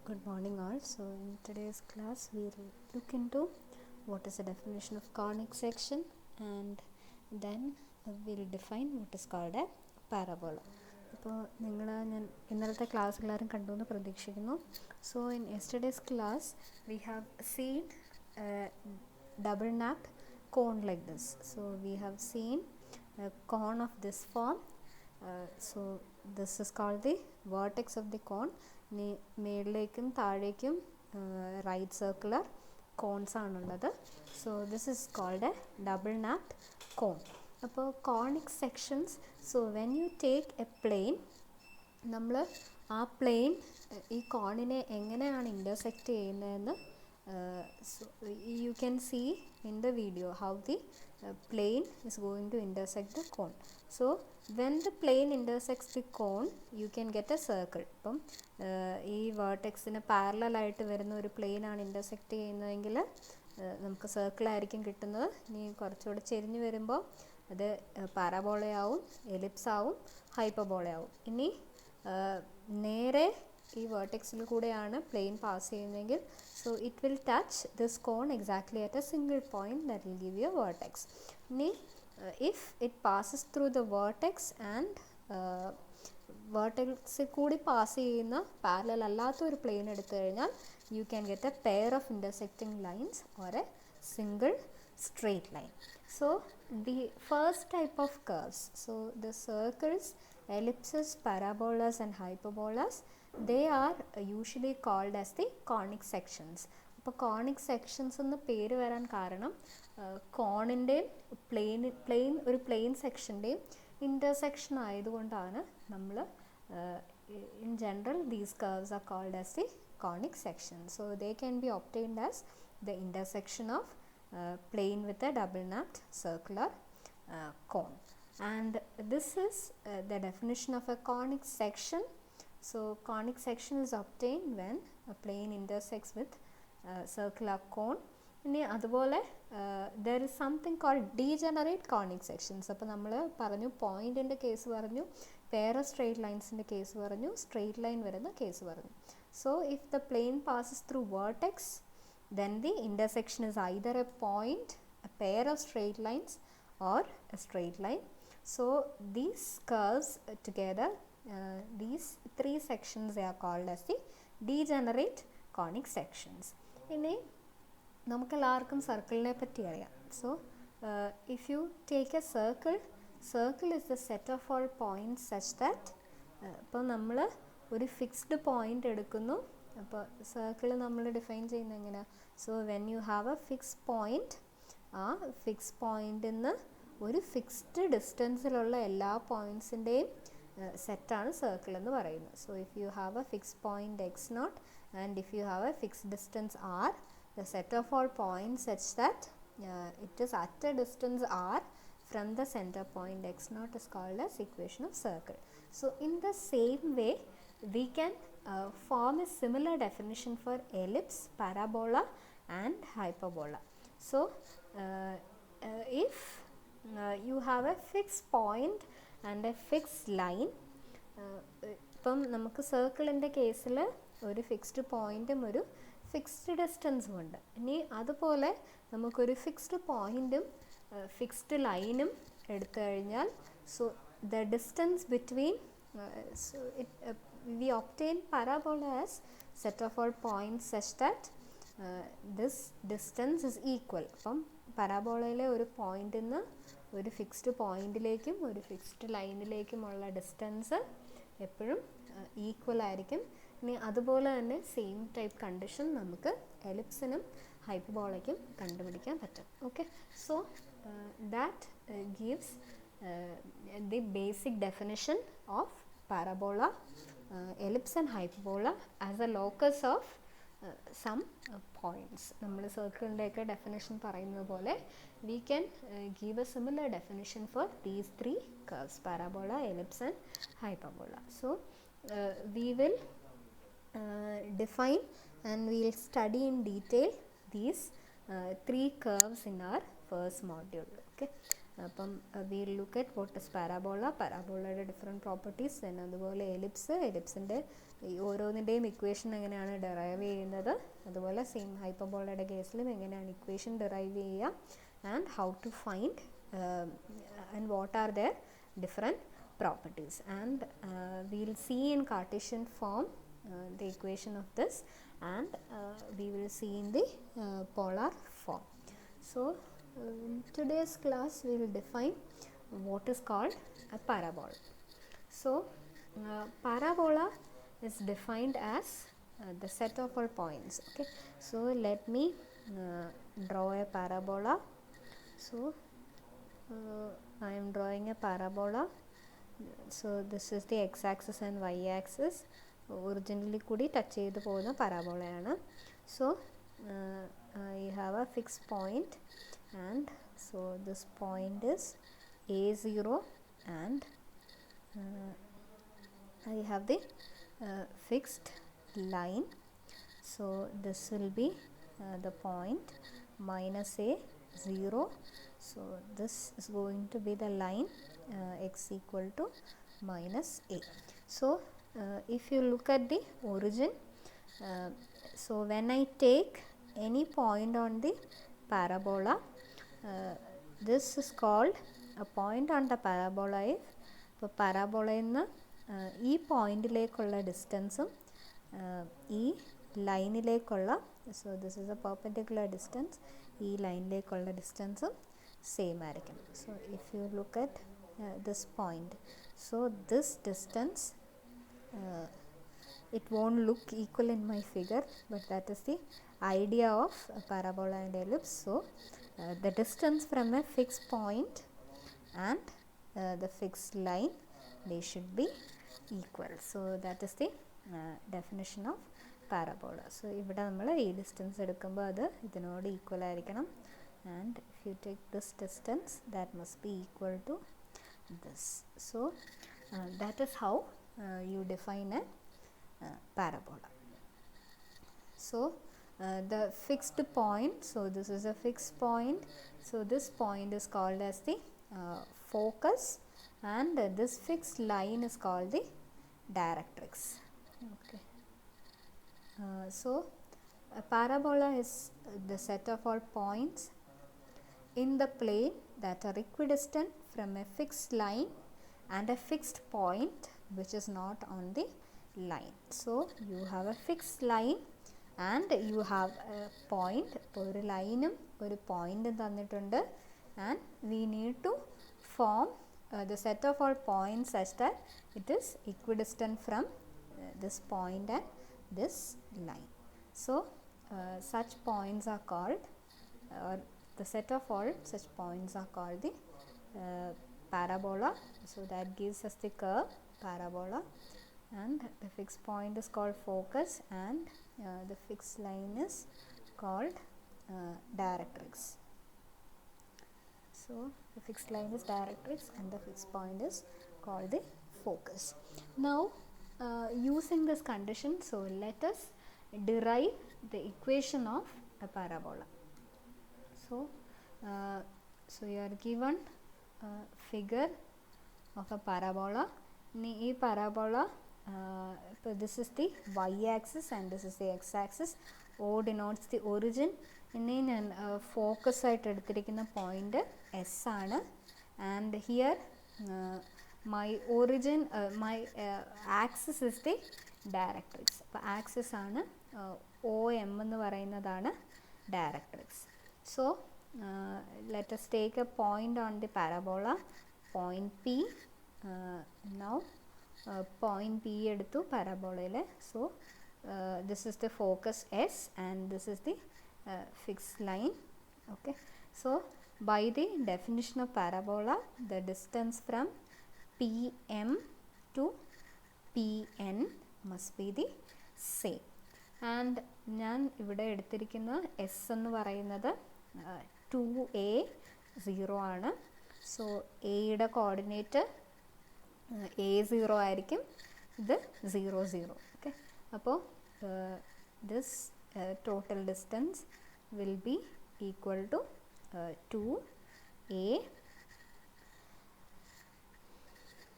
Good morning all. So in today's class we will look into what is the definition of conic section, and then we will define what is called a parabola. അപ്പോൾ ഞാൻ ഇന്നലത്തെ class എല്ലാവരും കണ്ടു എന്ന് പ്രതീക്ഷിക്കുന്നു. So in yesterday's class we have seen double napped cone like this. So we have seen a cone of this form. So this is called the vertex of the cone. മേളിലേക്കും താഴേക്കും right circular cones ആണുള്ളത്. So this is called a double napped cone. അപ്പോൾ conic sections, so when you take a plane, നമ്മൾ ആ plain ഈ കോണിനെ എങ്ങനെയാണ് intersect ചെയ്യുന്നതെന്ന് you can see in the video how the plane is going to intersect the cone. So when the plane intersects the cone, you can get a circle. അപ്പം ഈ വേർട്ടെക്സിന് parallel ആയിട്ട് വരുന്ന ഒരു പ്ലെയിൻ ആണ് ഇൻ്റർസെക്റ്റ് ചെയ്യുന്നതെങ്കിൽ നമുക്ക് സർക്കിളായിരിക്കും കിട്ടുന്നത്. ഇനി കുറച്ചുകൂടെ ചെരിഞ്ഞ് വരുമ്പോൾ അത് പാരാബോളയാവും, എലിപ്സ് ആവും, ഹൈപ്പർബോളയാവും. ഇനി നേരെ ഈ വേർട്ടെക്സിൽ കൂടെയാണ് പ്ലെയിൻ പാസ് ചെയ്യുന്നതെങ്കിൽ so it will touch this cone exactly at a single point that will give you a vertex. ഇനി if it passes through the vertex and വേർട്ടെക്സിൽ കൂടി പാസ് ചെയ്യുന്ന പാരലൽ അല്ലാത്ത ഒരു പ്ലെയിൻ എടുത്തു കഴിഞ്ഞാൽ you can get a pair of intersecting lines or a single straight line. So the first type of curves, so the circles, ellipses, parabolas and hyperbolas, they are usually called as the conic sections. അപ്പോൾ conic sections എന്ന് പേര് വരാൻ കാരണം കോണിൻ്റെയും ഒരു plain സെക്ഷൻ്റെയും intersection ആയതുകൊണ്ടാണ് നമ്മൾ in general these curves are called as the conic sections. So they can be obtained as the intersection of plane with a double napped circular cone, and this is the definition of a conic section. So conic section is obtained when a plane intersects with circular cone. ഇനി അതുപോലെ there is something called degenerate conic sections. അപ്പോൾ നമ്മൾ പറഞ്ഞു പോയിൻറ്റിൻ്റെ case പറഞ്ഞു, pair of straight ലൈൻസിൻ്റെ case പറഞ്ഞു, straight line വരുന്ന case പറഞ്ഞു. So if the plain passes through vertex, then the intersection is either a point, a pair of straight lines or a straight line. So these curves together, these three sections, they are called as the degenerate conic sections. ഇനി നമുക്കെല്ലാവർക്കും സർക്കിളിനെ പറ്റി അറിയാം. So if you take a circle is the set of all points such that ഇപ്പോൾ നമ്മൾ ഒരു fixed point എടുക്കുന്നു. അപ്പോൾ circle നമ്മൾ ഡിഫൈൻ ചെയ്യുന്ന എങ്ങനെയാണ്? So when U have a fix point, ആ ഫിക്സ് പോയിൻ്റിൽ നിന്ന് ഒരു ഫിക്സ്ഡ് ഡിസ്റ്റൻസിലുള്ള എല്ലാ പോയിൻറ്റ്സിൻ്റെയും സെറ്റാണ് സർക്കിൾ എന്ന് പറയുന്നത്. So if you have a fix point x naught and if you have a fixed distance R, the set of all points such that it is at a distance R from the center point x naught is called as equation of circle. So in the same way we can form a similar definition for ellipse, parabola and hyperbola. So if you have a fixed point and a fixed line, ഇപ്പം നമുക്ക് സർക്കിളിൻ്റെ കേസിൽ ഒരു fixed പോയിൻറ്റും ഒരു fixed ഡിസ്റ്റൻസും ഉണ്ട്. ഇനി അതുപോലെ നമുക്കൊരു ഫിക്സ്ഡ് പോയിൻറ്റും ഫിക്സ്ഡ് ലൈനും എടുത്തു കഴിഞ്ഞാൽ so the distance between we obtain parabola as set of all points such that this distance is equal. അപ്പം പരാബോളയിലെ ഒരു പോയിന്റിൽ നിന്ന് ഒരു ഫിക്സ്ഡ് പോയിന്റിലേക്കും ഒരു ഫിക്സ്ഡ് ലൈനിലേക്കുമുള്ള ഡിസ്റ്റൻസ് എപ്പോഴും ഈക്വൽ ആയിരിക്കും. ഇനി അതുപോലെ തന്നെ സെയിം ടൈപ്പ് കണ്ടീഷൻ നമുക്ക് എലിപ്സിനും ഹൈപ്പർബോളയ്ക്കും കണ്ടുപിടിക്കാൻ പറ്റും. Okay, so that gives the basic definition of parabola, ellipse and hyperbola as a locus of some points. നമ്മൾ സർക്കിളിൻ്റെയൊക്കെ ഡെഫിനേഷൻ പറയുന്നത് പോലെ we can give a similar definition for these three curves, parabola, ellipse and hyperbola. So we will define and we will study in detail these three curves in our first module. Okay, we'll look at what is parabola, parabola different properties, then അതുപോലെ ellipse, ellipseന്റെ ഓരോന്നിൻ്റെയും equation എങ്ങനെയാണ് derive ചെയ്യുന്നത്, അതുപോലെ same ഹൈപ്പർബോളയുടെ കേസിലും എങ്ങനെയാണ് equation derive ചെയ്യുക, and how to find and what are their different properties, and we'll see in Cartesian form the equation of this, and we will see in the polar form. So in today's class we will define what is called a parabola. So parabola is defined as the set of all points. Okay, so let me draw a parabola. So I am drawing a parabola. So this is the x-axis and y-axis. Originally കൂടി touch ചെയ്ത് പോകുന്ന പരാബോളയാണ്. So I have a fixed point, and so this point is A0, and I have the fixed line. So this will be the point minus A0. So this is going to be the line x equal to minus a. So if you look at the origin, so when I take any point on the parabola, this is called a point on the parabola. If parabola in ഈ പോയിന്റിലേക്കുള്ള ഡിസ്റ്റൻസും ഈ ലൈനിലേക്കുള്ള, so this is a perpendicular distance, ഈ ലൈനിലേക്കുള്ള ഡിസ്റ്റൻസും same ആയിരിക്കും. So if you look at this point, so this distance, it won't look equal in my figure, but that is the idea of a parabola and ellipse. So the distance from a fixed point and the fixed line, they should be equal. So that is the definition of parabola. So ഇവിടെ നമ്മൾ ഈ distance എടുക്കുമ്പോൾ അത് ഇതിനോട് equal ആയിരിക്കണം, and if you take this distance, that must be equal to this. So that is how you define a parabola. So the fixed point, so this is a fixed point, so this point is called as the focus, and this fixed line is called the directrix. Okay. So a parabola is the set of all points in the plane that are equidistant from a fixed line and a fixed point which is not on the line. So you have a fixed line and you have a point. ഒരു ലൈനും ഒരു പോയിന്റും തന്നിട്ടുണ്ട്, and we need to form the set of all points such that it is equidistant from this point and this line. So such points are called, or the set of all such points are called the parabola. So that gives us the curve parabola, and the fixed point is called focus, and the fixed line is called directrix. So the fixed line is directrix and the fixed point is called the focus. Now using this condition, so let us derive the equation of a parabola. So you are given a figure of a parabola. Ee parabola, so this is the y-axis and this is the x-axis. O denotes the origin. ഇനി ഞാൻ focus ആയിട്ട് എടുത്തിരിക്കുന്ന point S ആണ്, and here my origin, my axis is the directrix. അപ്പോൾ axis ആണ് O M എന്ന് പറയുന്നതാണ് directrix. So let us take a point on the parabola, point P. Now point P എടുത്തു പരാബോളയിൽ. So this is the focus S and this is the fixed line. Okay, so by the definition of parabola, the distance from PM to PN must be the same. And ഞാൻ ഇവിടെ എടുത്തിരിക്കുന്ന S എന്ന് പറയുന്നത് 2A0 ആണ്. So എയുടെ coordinate A0 ആയിരിക്കും, ഇത് 0 0. Okay, അപ്പോൾ this total distance will be equal to 2A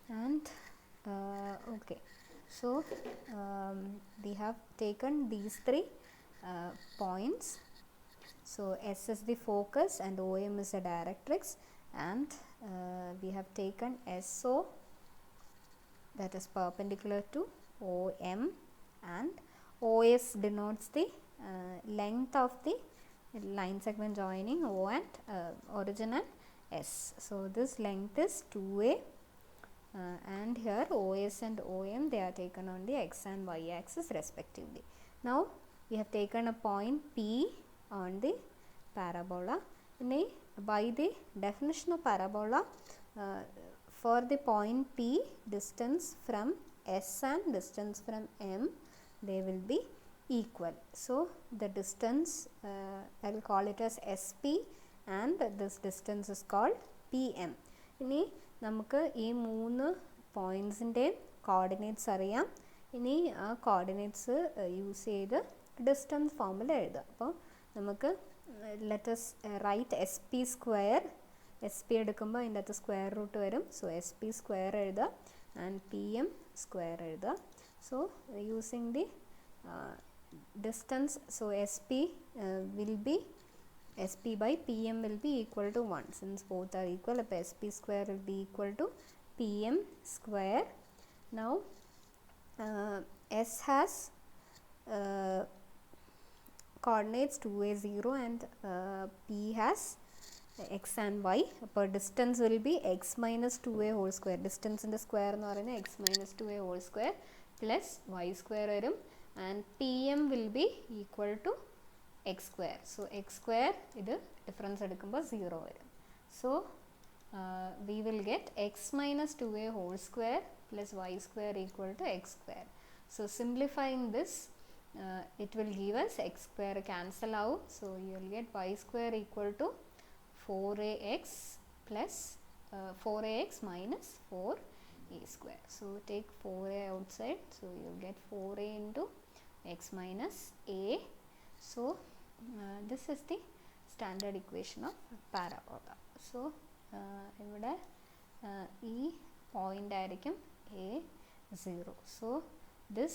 and okay, so we have taken these three points. So S is the focus and OM is the directrix, and we have taken SO, that is perpendicular to OM, and OS denotes the length of the line segment joining O and origin and S. So this length is 2A, and here OS and OM, they are taken on the x and y axis respectively. Now we have taken a point P on the parabola. By the definition of parabola, for the point P, distance from S and distance from M, they will be equal. So the distance, I will call it as SP, and this distance is called PM. ഇനി നമുക്ക് ഈ 3 പോയിൻറ്റ്സിൻ്റെ coordinates അറിയാം. ഇനി ആ coordinates use ചെയ്ത് distance ഫോമിൽ എഴുതാം. അപ്പോൾ നമുക്ക് let's write S P square. S P എടുക്കുമ്പോൾ അതിൻ്റെ അകത്ത് സ്ക്വയർ റൂട്ട് വരും. സോ എസ് പി സ്ക്വയർ എഴുതുക ആൻഡ് പി എം സ്ക്വയർ എഴുതുക. So using the distance, so SP will be SP by PM will be equal to 1, since both are equal. SP square will be equal to PM square. Now S has coordinates 2a 0 and P has x and y. അപ്പോൾ distance will be x minus 2a whole square. distance in the square എന്ന് പറയുന്നത് x minus 2a whole square plus y square വരും. And PM will be equal to x square. So x square, ഇത് difference എടുക്കുമ്പോൾ 0 വരും. So we will get x minus 2a whole square plus y square equal to x square. So simplifying this, it will give us x square cancel out. So you will get y square equal to 4ax plus 4ax minus 4a square. So take 4a outside. So you will get 4a into x minus a. So this is the standard equation of parabola. So ഇവിടെ ഈ point ആയിരിക്കും A0. So this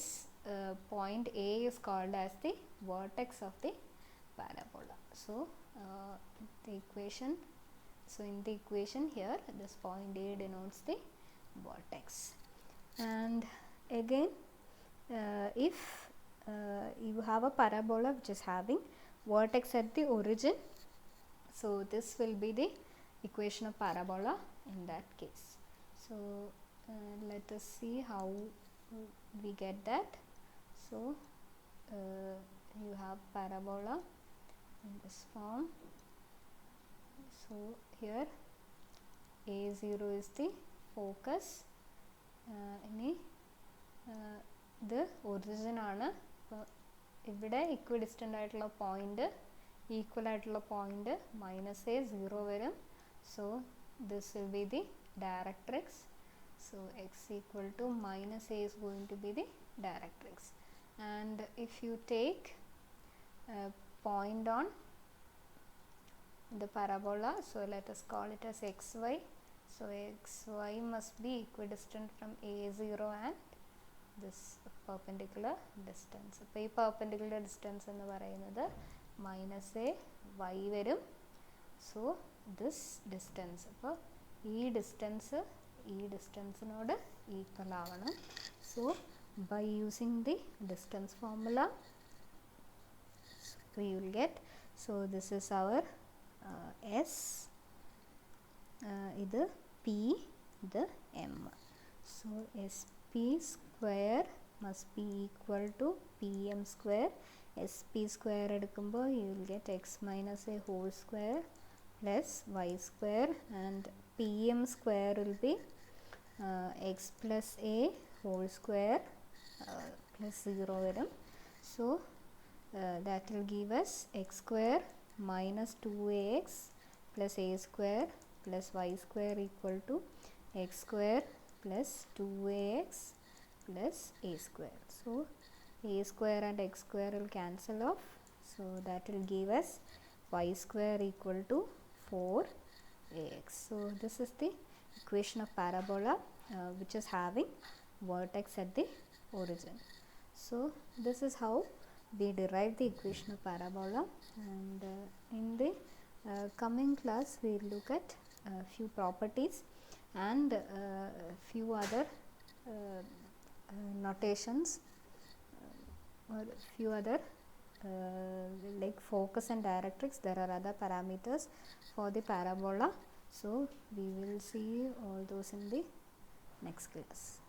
point A is called as the vertex of the parabola. So the equation, so in the equation here, this point A denotes the vertex. And again, if you have a parabola which is having vertex at the origin, so this will be the equation of parabola in that case. So let us see how we get that. So you have parabola in this form. So here A0 is the focus. ഇത് origin ആണ്. അപ്പോൾ ഇവിടെ ഇക്വിഡിസ്റ്റൻ്റ് ആയിട്ടുള്ള point, equal ആയിട്ടുള്ള point -a 0 വരും. So this will be the directrix. So x equal to -a is going to be the directrix. And if you take a point on the parabola, so let us call it as xy. So xy must be equidistant from a0 and this perpendicular distance. അപ്പോൾ ഈ perpendicular distance എന്ന് പറയുന്നത് -a y വരും. So this distance, അപ്പോൾ ഈ ഡിസ്റ്റൻസിനോട് equal ആവണം. So by using the distance formula, so you will get, so this is our S, ഇത് P, ഇത് M. So SP square must be equal to PM square. SP square എടുക്കുമ്പോൾ you will get x minus a whole square plus y square, and PM square will be x plus a whole square plus 0 വരും. So that will give us x square minus 2ax plus a square plus y square equal to x square plus 2ax plus a square. So a square and x square will cancel off. So that will give us y square equal to 4ax. So this is the equation of parabola. which is having vertex at the origin. So this is how we derive the equation of parabola, and in the coming class we will look at few properties and few other notations or few other like focus and directrix. There are other parameters for the parabola, so we will see all those in the next class.